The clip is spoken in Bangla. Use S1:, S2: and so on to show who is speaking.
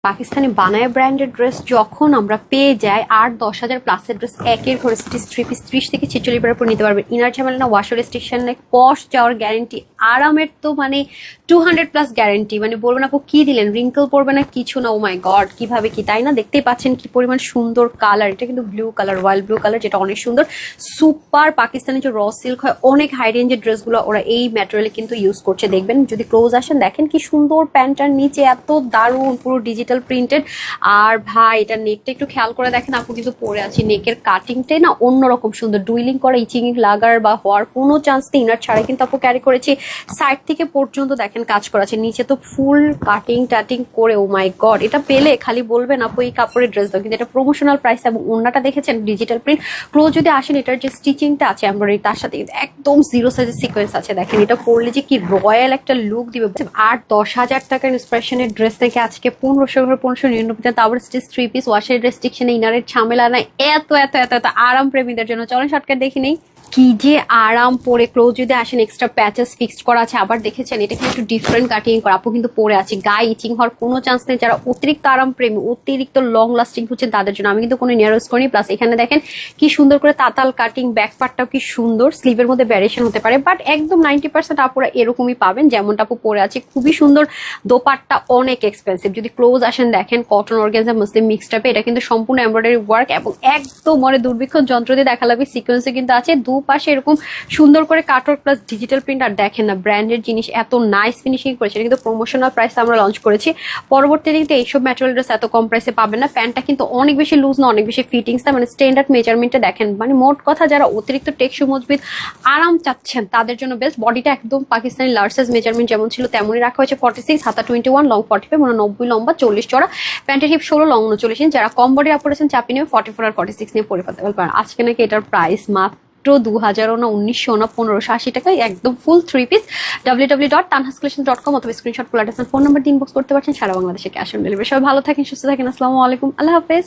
S1: পাকিস্তানি বানায় ব্র্যান্ডেড ড্রেস যখন আমরা পেয়ে যাই 8-10 হাজার প্লাসের ড্রেস একের ঘরে স্টিচ 3 পিস 30 থেকে 46 বার পর নিতে পারবেন। ইনার ঝামেলা না, ওয়াশ রেস্ট্রিকশন নেই, পশ যাওয়ার গ্যারেন্টি, আরামের তো মানে 200+ গ্যারেন্টি। মানে বলবেন আপু কি দিলেন, রিঙ্কল পড়বে না কিছু না। ও মাই গড, কিভাবে কি, তাই না? দেখতেই পাচ্ছেন কি পরিমাণ সুন্দর কালার। এটা কিন্তু blue colour, wild blue colour, যেটা অনেক সুন্দর। সুপার পাকিস্তানি যে র সিল্ক হয়, অনেক হাই রেঞ্জের ড্রেসগুলো ওরা এই ম্যাটেরিয়ালে কিন্তু ইউজ করছে। দেখবেন যদি ক্লোজ আসেন, দেখেন কি সুন্দর প্যান্টার নিচে এত দারুণ পুরো ডিজিটাল প্রিন্টেড। আর ভাই এটা নেকটা একটু খেয়াল করে দেখেন, আপু কিন্তু পরে আছি, নেকের কাটিংটাই না অন্যরকম সুন্দর। ডুইলিং করা, ইচিং লাগার বা হওয়ার কোনো চান্স নেই। ইনার ছাড়াই কিন্তু আপু ক্যারি করেছি। সাইড থেকে পর্যন্ত দেখেন কাজ করা আছে, নিচে তো ফুল কাটিং টাটিং করে। ও মাই গড, এটা পেলে খালি বলবেন আপু এই কাপড়ের ড্রেস দাও। কিন্তু এটা প্রমোশনাল প্রাইস এবং ওন্নাটা দেখেছেন ডিজিটাল প্রিন্ট। ক্লোজ যদি আসেন, এটার যে স্টিচিংটা আছে এমব্রয়ডারি, তার সাথে কিন্তু একদম 0 সাইজের সিকোয়েন্স আছে। দেখেন এটা পরলে যে কি রয়্যাল একটা লুক দিবে। 8-10 হাজার টাকার ইন্সপিরেশনের ড্রেস থেকে আজকে 1599, তারপর স্টিচ 3 পিস, ওয়াশের রেস্ট্রিকশনে, ইনারের ঝামেলা নাই, এত এত এত এত আরাম প্রেমীদের জন্য। চলেন শর্টকাট দেখি নেই কি যে আরাম পরে। ক্লোজ যদি আসেন, এক্সট্রা প্যাচেস ফিক্সড করা আছে। আবার দেখেছেন এটা কিন্তু একটু ডিফারেন্ট কাটিং করা। আপু কিন্তু পরে আছে, গায়ে ইচিং হওয়ার কোনো চান্স নেই। যারা অতিরিক্ত আরাম প্রেমী, অতিরিক্ত লং লাস্টিং হচ্ছে তাদের জন্য। আমি কিন্তু কোনো নিয়ারোস করিনি। প্লাস এখানে দেখেন কি সুন্দর করে তাতাল কাটিং, ব্যাক পার্টটাও কি সুন্দর। স্লিভের মধ্যে ভ্যারিয়েশন হতে পারে, বাট একদম 90% আপুরা এরকমই পাবেন যেমনটা আপু পরে আছে। খুবই সুন্দর। দোপাট্টা অনেক এক্সপেন্সিভ। যদি ক্লোজ আসেন দেখেন, কটন অর্গানজা মুসলিম মিক্স টাইপে। এটা কিন্তু সম্পূর্ণ এমব্রয়ডারি ওয়ার্ক এবং একদম মানে দুর্বিক্ষণ যন্ত্র দিয়ে দেখা লাগবে। সিকোয়েন্সে কিন্তু আছে দুপাশে এরকম সুন্দর করে কাটওয়ার্ক প্লাস ডিজিটাল প্রিন্ট। আর দেখেন না, ব্র্যান্ডের জিনিস এত নাইস ফিনিশিং করেছে। এটা কিন্তু প্রমোশনাল প্রাইসে আমরা লঞ্চ করেছি। পরবর্তীতে কিন্তু এইসব ম্যাটেরিয়াল ড্রেস এত কম প্রাইসে পাবেন না। প্যান্টটা কিন্তু অনেক বেশি লুজ না, অনেক বেশি ফিটিংস না, মানে স্ট্যান্ডার্ড মেজারমেন্টে দেখেন। মানে মোট কথা যারা অতিরিক্ত টেকসই মজবুত আরাম চাচ্ছেন তাদের জন্য বেস্ট। বডিটা একদম পাকিস্তানি লার্জ সাইজ মেজারমেন্ট যেমন ছিল তেমনই রাখা হয়েছে। 46, হাতা 21, লং 45, মানে 90 লম্বা, 40 চড়া। প্যান্টের হিপ 16, লং 39 ইঞ্চ। যারা কম বডি পড়েছেন চাপি নেবে 44 আর 46 নিয়ে পরে ফেলতে পারেন। আজকে নাকি এটার প্রাইস মাত্র 2000 না 1900 না 1580 টাকায় একদম ফুল 3 পিস। www.tanhascollection.com অথবা স্ক্রিনশট করে ফোন নাম্বার দিয়ে ইনবক্স করতে পারছেন। সারা বাংলাদেশে ক্যাশ অন ডেলিভারি। সবাই ভালো থাকেন, সুস্থ থাকেন। আসসালামু আলাইকুম, আল্লাহ হাফেজ।